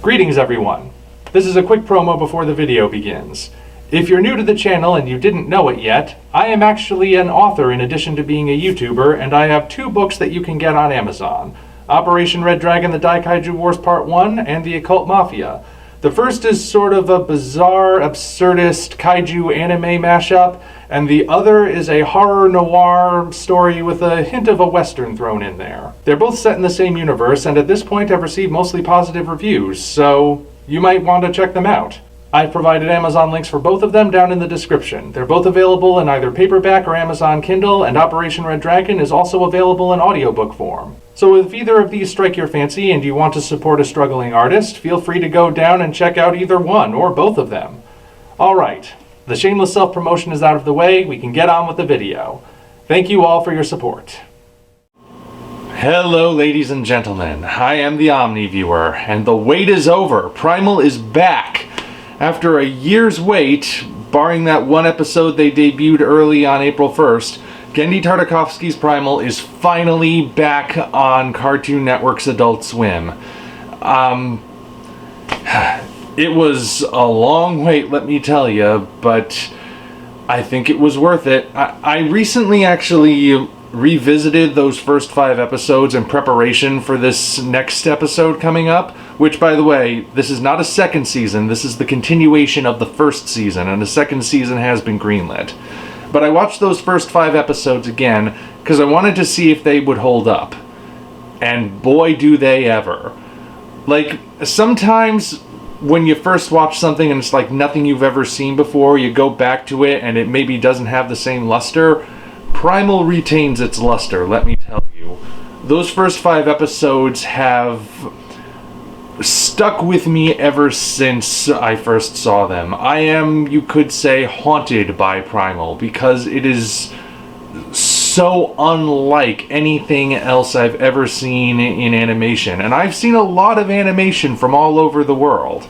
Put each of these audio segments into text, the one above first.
Greetings everyone. This is a quick promo before the video begins. If you're new to the channel and you didn't know it yet, I am actually an author in addition to being a YouTuber, and I have 2 books that you can get on Amazon. Operation Red Dragon: The Daikaiju Wars Part 1 and The Occult Mafia. The first is sort of a bizarre, absurdist kaiju anime mashup, and the other is a horror noir story with a hint of a western thrown in there. They're both set in the same universe, and at this point have received mostly positive reviews, so you might want to check them out. I've provided Amazon links for both of them down in the description. They're both available in either paperback or Amazon Kindle, and Operation Red Dragon is also available in audiobook form. So if either of these strike your fancy and you want to support a struggling artist, feel free to go down and check out either one or both of them. Alright, the shameless self-promotion is out of the way, we can get on with the video. Thank you all for your support. Hello ladies and gentlemen, I am the Omni viewer, and the wait is over. Primal is back. After a year's wait, barring that one episode they debuted early on April 1st, Genndy Tartakovsky's Primal is finally back on Cartoon Network's Adult Swim. It was a long wait, let me tell you, but I think it was worth it. I recently actually revisited those first 5 episodes in preparation for this next episode coming up, which, by the way, this is not a second season, this is the continuation of the first season, and the second season has been greenlit. But I watched those first 5 episodes again because I wanted to see if they would hold up. And boy do they ever. Like, sometimes when you first watch something and it's like nothing you've ever seen before, you go back to it and it maybe doesn't have the same luster. Primal retains its luster, let me tell you. Those first 5 episodes have stuck with me ever since I first saw them. I am, you could say, haunted by Primal because it is so unlike anything else I've ever seen in animation. And I've seen a lot of animation from all over the world,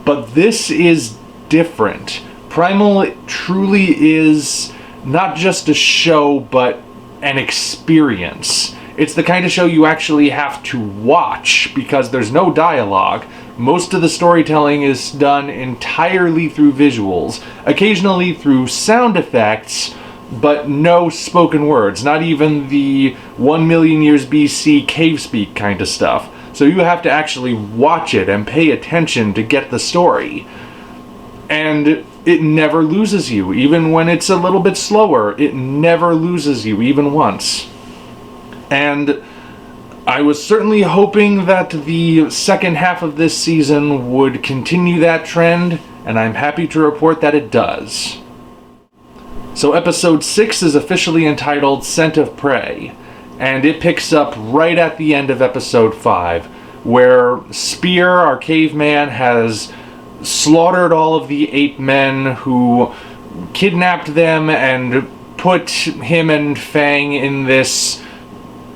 but this is different. Primal truly is not just a show, but an experience. It's the kind of show you actually have to watch because there's no dialogue. Most of the storytelling is done entirely through visuals, occasionally through sound effects, but no spoken words, not even the 1 million years BC cave speak kind of stuff. So you have to actually watch it and pay attention to get the story. And it never loses you, even when it's a little bit slower. It never loses you, even once. And I was certainly hoping that the second half of this season would continue that trend, and I'm happy to report that it does. So episode 6 is officially entitled Scent of Prey, and it picks up right at the end of episode 5, where Spear, our caveman, has slaughtered all of the ape men who kidnapped them and put him and Fang in this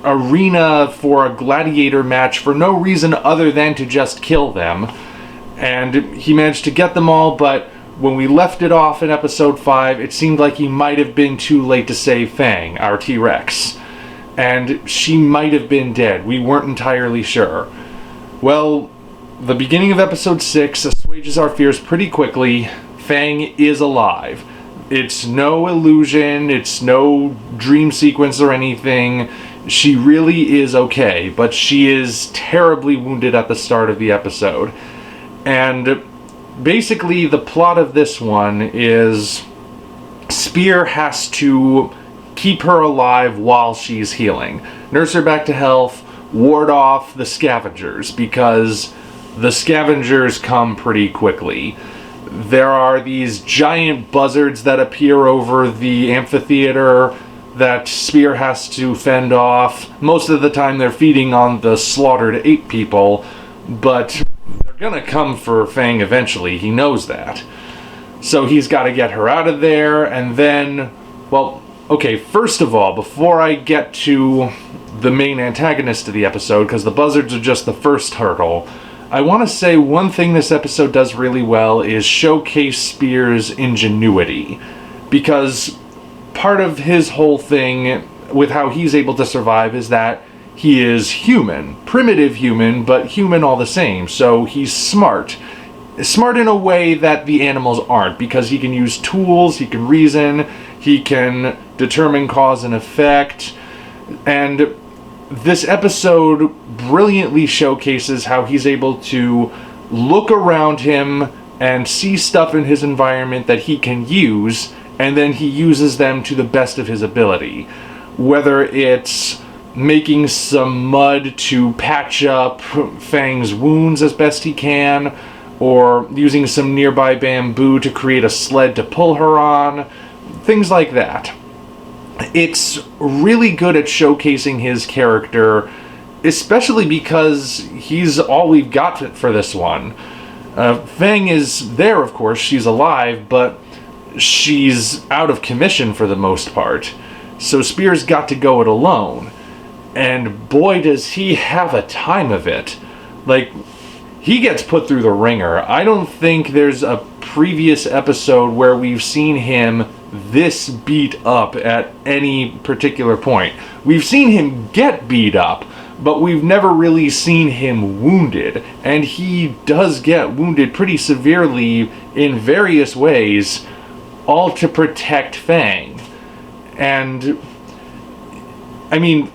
arena for a gladiator match for no reason other than to just kill them. And he managed to get them all, but when we left it off in episode 5, it seemed like he might have been too late to save Fang, our T-Rex. And she might have been dead. We weren't entirely sure. Well, the beginning of episode 6 assuages our fears pretty quickly. Fang is alive. It's no illusion, it's no dream sequence or anything. She really is okay, but she is terribly wounded at the start of the episode. And basically the plot of this one is Spear has to keep her alive while she's healing. Nurse her back to health, ward off the scavengers, because the scavengers come pretty quickly. There are these giant buzzards that appear over the amphitheater that Spear has to fend off. Most of the time they're feeding on the slaughtered ape people, but they're gonna come for Fang eventually, he knows that. So he's got to get her out of there, and then, well, okay, first of all, before I get to the main antagonist of the episode, because the buzzards are just the first hurdle, I want to say one thing this episode does really well is showcase Spear's ingenuity, because part of his whole thing with how he's able to survive is that he is human. Primitive human, but human all the same. So he's smart. Smart in a way that the animals aren't, because he can use tools, he can reason, he can determine cause and effect. And this episode brilliantly showcases how he's able to look around him and see stuff in his environment that he can use, and then he uses them to the best of his ability. Whether it's making some mud to patch up Fang's wounds as best he can, or using some nearby bamboo to create a sled to pull her on, things like that. It's really good at showcasing his character, especially because he's all we've got for this one. Fang is there, of course, she's alive, but she's out of commission for the most part. So Spear's got to go it alone. And boy, does he have a time of it. Like, he gets put through the ringer. I don't think there's a previous episode where we've seen him this beat up at any particular point. We've seen him get beat up, but we've never really seen him wounded. And he does get wounded pretty severely in various ways, all to protect Fang. And, I mean,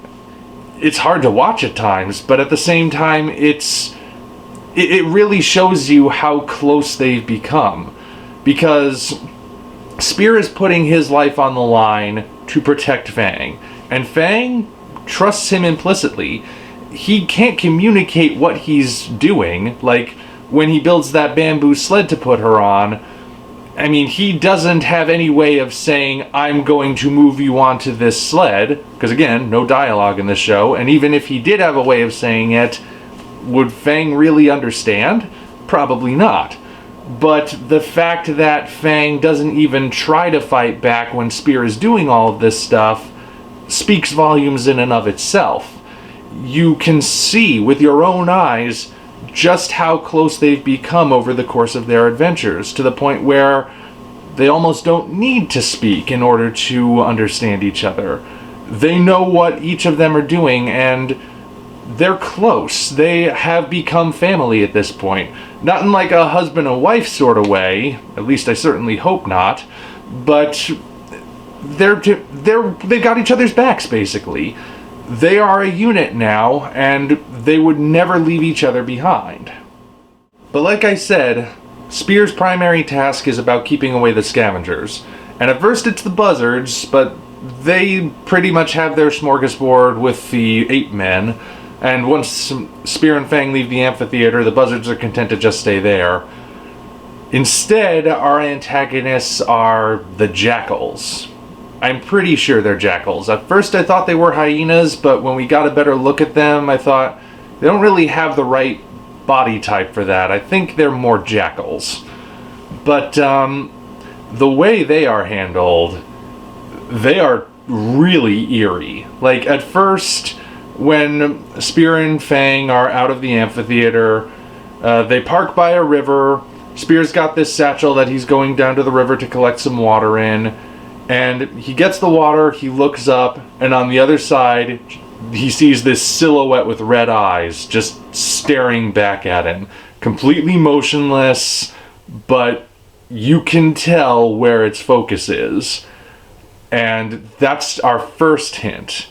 it's hard to watch at times, but at the same time, it really shows you how close they've become. Because Spear is putting his life on the line to protect Fang, and Fang trusts him implicitly. He can't communicate what he's doing, like when he builds that bamboo sled to put her on. I mean, he doesn't have any way of saying, I'm going to move you onto this sled, because again, no dialogue in this show, and even if he did have a way of saying it, would Fang really understand? Probably not. But the fact that Fang doesn't even try to fight back when Spear is doing all of this stuff speaks volumes in and of itself. You can see with your own eyes just how close they've become over the course of their adventures, to the point where they almost don't need to speak in order to understand each other. They know what each of them are doing, and they're close. They have become family at this point. Not in like a husband and wife sort of way, at least I certainly hope not, but they've got each other's backs, basically. They are a unit now, and they would never leave each other behind. But like I said, Spear's primary task is about keeping away the scavengers. And at first it's the buzzards, but they pretty much have their smorgasbord with the ape men. And once Spear and Fang leave the amphitheater, the buzzards are content to just stay there. Instead, our antagonists are the Jackals. I'm pretty sure they're jackals. At first I thought they were hyenas, but when we got a better look at them, I thought they don't really have the right body type for that. I think they're more jackals. But the way they are handled, they are really eerie. Like, at first, when Spear and Fang are out of the amphitheater, they park by a river. Spear's got this satchel that he's going down to the river to collect some water in. And he gets the water, he looks up, and on the other side, he sees this silhouette with red eyes just staring back at him. Completely motionless, but you can tell where its focus is. And that's our first hint.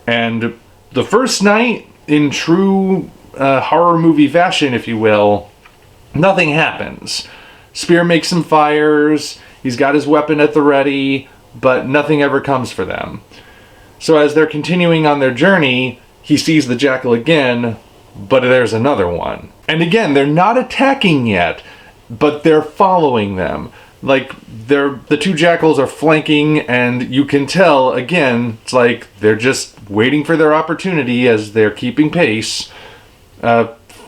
And the first night, in true horror movie fashion, if you will, nothing happens. Spear makes some fires, he's got his weapon at the ready, but nothing ever comes for them. So as they're continuing on their journey, he sees the jackal again, but there's another one. And again, they're not attacking yet, but they're following them. Like, the two jackals are flanking, and you can tell, again, it's like they're just waiting for their opportunity as they're keeping pace.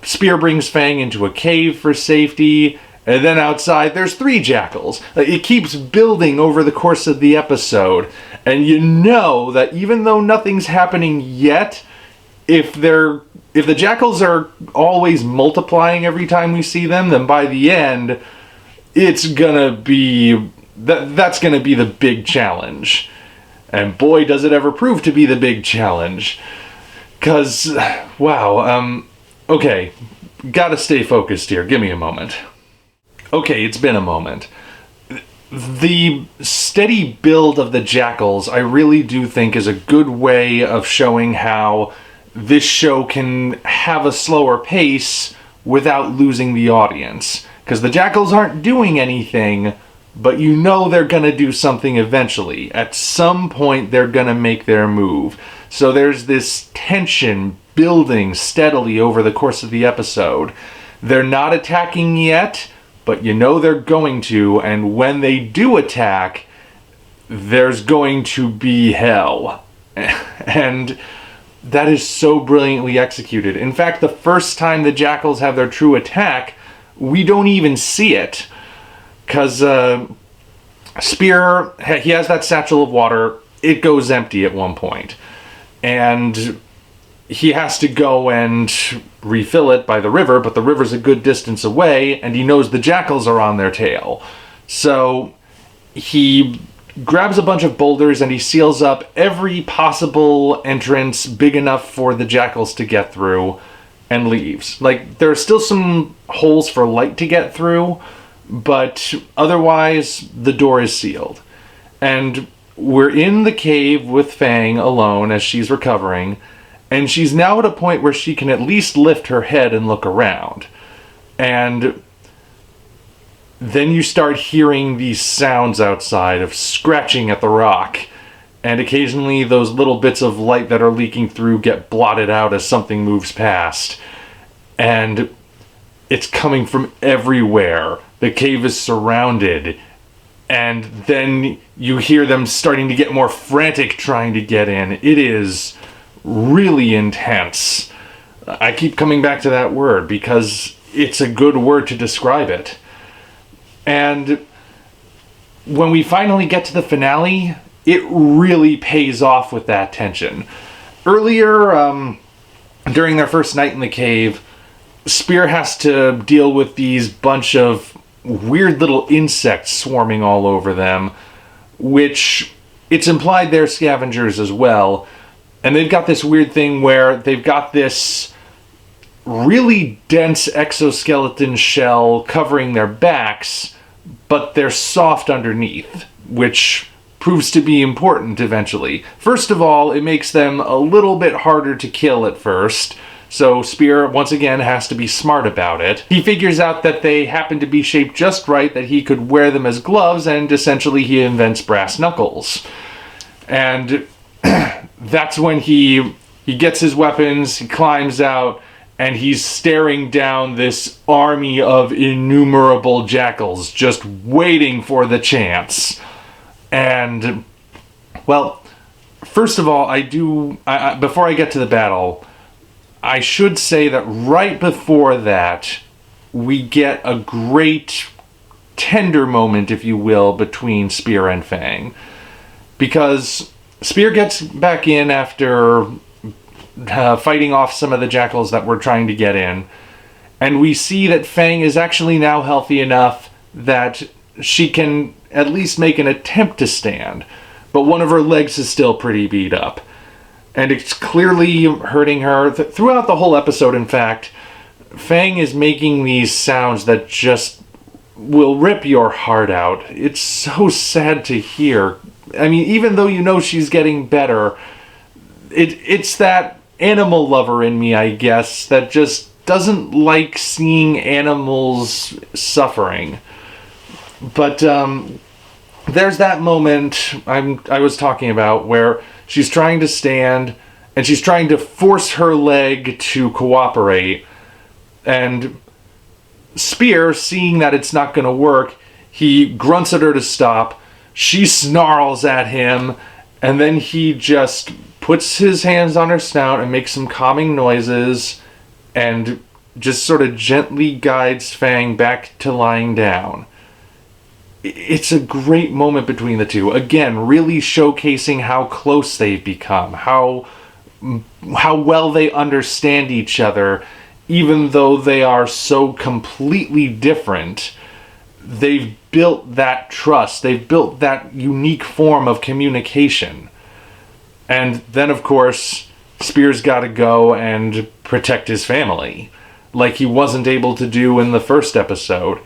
Spear brings Fang into a cave for safety, and then outside there's 3 jackals. It keeps building over the course of the episode, and you know that even though nothing's happening yet, if the jackals are always multiplying every time we see them, then by the end, it's gonna be that's gonna be the big challenge. And boy, does it ever prove to be the big challenge. Because, wow, okay, gotta stay focused here. Give me a moment. Okay, it's been a moment. The steady build of the Jackals, I really do think, is a good way of showing how this show can have a slower pace without losing the audience. Because the Jackals aren't doing anything, but you know they're gonna do something eventually. At some point, they're gonna make their move. So there's this tension building steadily over the course of the episode. They're not attacking yet, but you know they're going to, and when they do attack, there's going to be hell. And that is so brilliantly executed. In fact, the first time the Jackals have their true attack, we don't even see it. Because Spear, he has that satchel of water, it goes empty at one point. And he has to go and refill it by the river, but the river's a good distance away, and he knows the Jackals are on their tail. So he grabs a bunch of boulders and he seals up every possible entrance big enough for the Jackals to get through and leaves. Like, there are still some holes for light to get through, but otherwise the door is sealed. And we're in the cave with Fang alone as she's recovering, and she's now at a point where she can at least lift her head and look around. And then you start hearing these sounds outside of scratching at the rock, and occasionally those little bits of light that are leaking through get blotted out as something moves past. And it's coming from everywhere. The cave is surrounded. And then you hear them starting to get more frantic trying to get in. It is really intense. I keep coming back to that word because it's a good word to describe it. And when we finally get to the finale, it really pays off with that tension. Earlier, during their first night in the cave, Spear has to deal with these bunch of weird little insects swarming all over them, which it's implied they're scavengers as well. And they've got this weird thing where they've got this really dense exoskeleton shell covering their backs, but they're soft underneath, which proves to be important eventually. First of all, it makes them a little bit harder to kill at first, so Spear, once again, has to be smart about it. He figures out that they happen to be shaped just right, that he could wear them as gloves, and essentially he invents brass knuckles. And that's when he gets his weapons, he climbs out, and he's staring down this army of innumerable Jackals, just waiting for the chance. And, well, first of all, before I get to the battle, I should say that right before that, we get a great tender moment, if you will, between Spear and Fang. Because Spear gets back in after fighting off some of the Jackals that were trying to get in, and we see that Fang is actually now healthy enough that she can at least make an attempt to stand, but one of her legs is still pretty beat up. And it's clearly hurting her. Throughout the whole episode, in fact, Fang is making these sounds that just will rip your heart out. It's so sad to hear. I mean, even though you know she's getting better, it's that animal lover in me, I guess, that just doesn't like seeing animals suffering. But there's that moment I was talking about where she's trying to stand, and she's trying to force her leg to cooperate. And Spear, seeing that it's not going to work, he grunts at her to stop. She snarls at him, and then he just puts his hands on her snout and makes some calming noises, and just sort of gently guides Fang back to lying down. It's a great moment between the two. Again, really showcasing how close they've become, how well they understand each other, even though they are so completely different. They've built that trust. They've built that unique form of communication. And then, of course, Spear's got to go and protect his family, like he wasn't able to do in the first episode.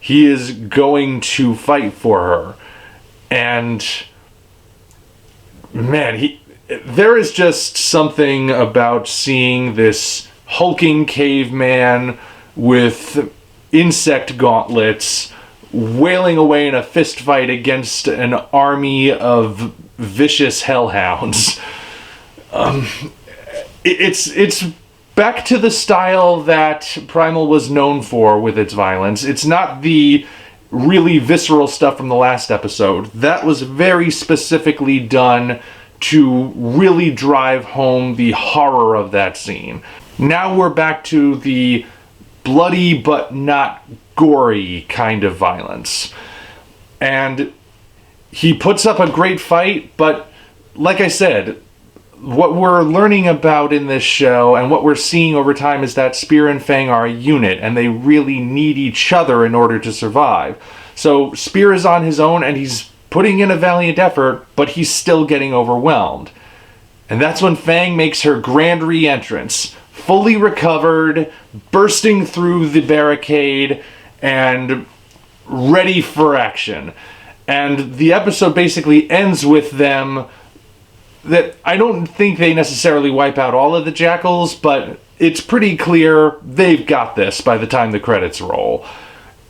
He is going to fight for her. And man, there is just something about seeing this hulking caveman with insect gauntlets wailing away in a fist fight against an army of vicious hellhounds. It's back to the style that Primal was known for with its violence. It's not the really visceral stuff from the last episode. That was very specifically done to really drive home the horror of that scene. Now we're back to the bloody but not gory kind of violence. And he puts up a great fight, but like I said, what we're learning about in this show and what we're seeing over time is that Spear and Fang are a unit, and they really need each other in order to survive. So Spear is on his own, and he's putting in a valiant effort, but he's still getting overwhelmed. And that's when Fang makes her grand re-entrance, fully recovered, bursting through the barricade, and ready for action. And the episode basically ends with them that I don't think they necessarily wipe out all of the Jackals, but it's pretty clear they've got this by the time the credits roll.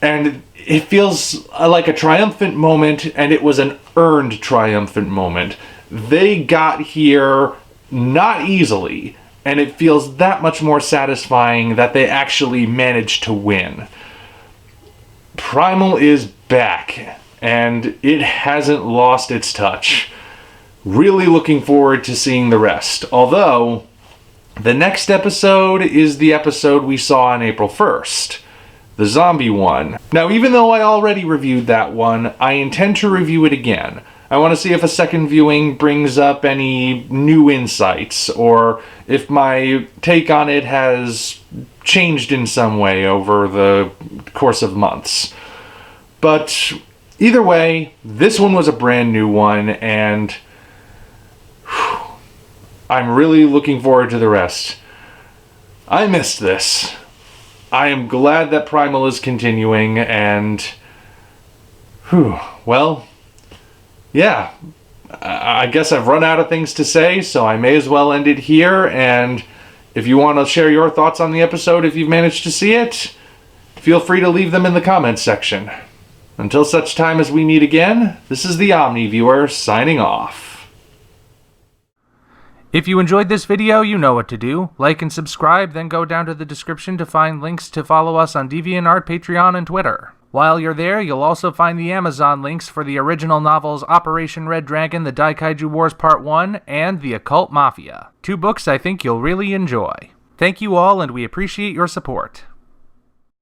And it feels like a triumphant moment, and it was an earned triumphant moment. They got here not easily, and it feels that much more satisfying that they actually managed to win. Primal is back, and it hasn't lost its touch. Really looking forward to seeing the rest. Although, the next episode is the episode we saw on April 1st. The zombie one. Now, even though I already reviewed that one, I intend to review it again. I want to see if a second viewing brings up any new insights, or if my take on it has changed in some way over the course of months. But either way, this one was a brand new one, and I'm really looking forward to the rest. I missed this. I am glad that Primal is continuing, and well, yeah, I guess I've run out of things to say, so I may as well end it here. And if you want to share your thoughts on the episode, if you've managed to see it, feel free to leave them in the comments section. Until such time as we meet again, this is the Omni Viewer signing off. If you enjoyed this video, you know what to do. Like and subscribe, then go down to the description to find links to follow us on DeviantArt, Patreon, and Twitter. While you're there, you'll also find the Amazon links for the original novels Operation Red Dragon, The Daikaiju Wars Part 1, and The Occult Mafia. 2 books I think you'll really enjoy. Thank you all, and we appreciate your support.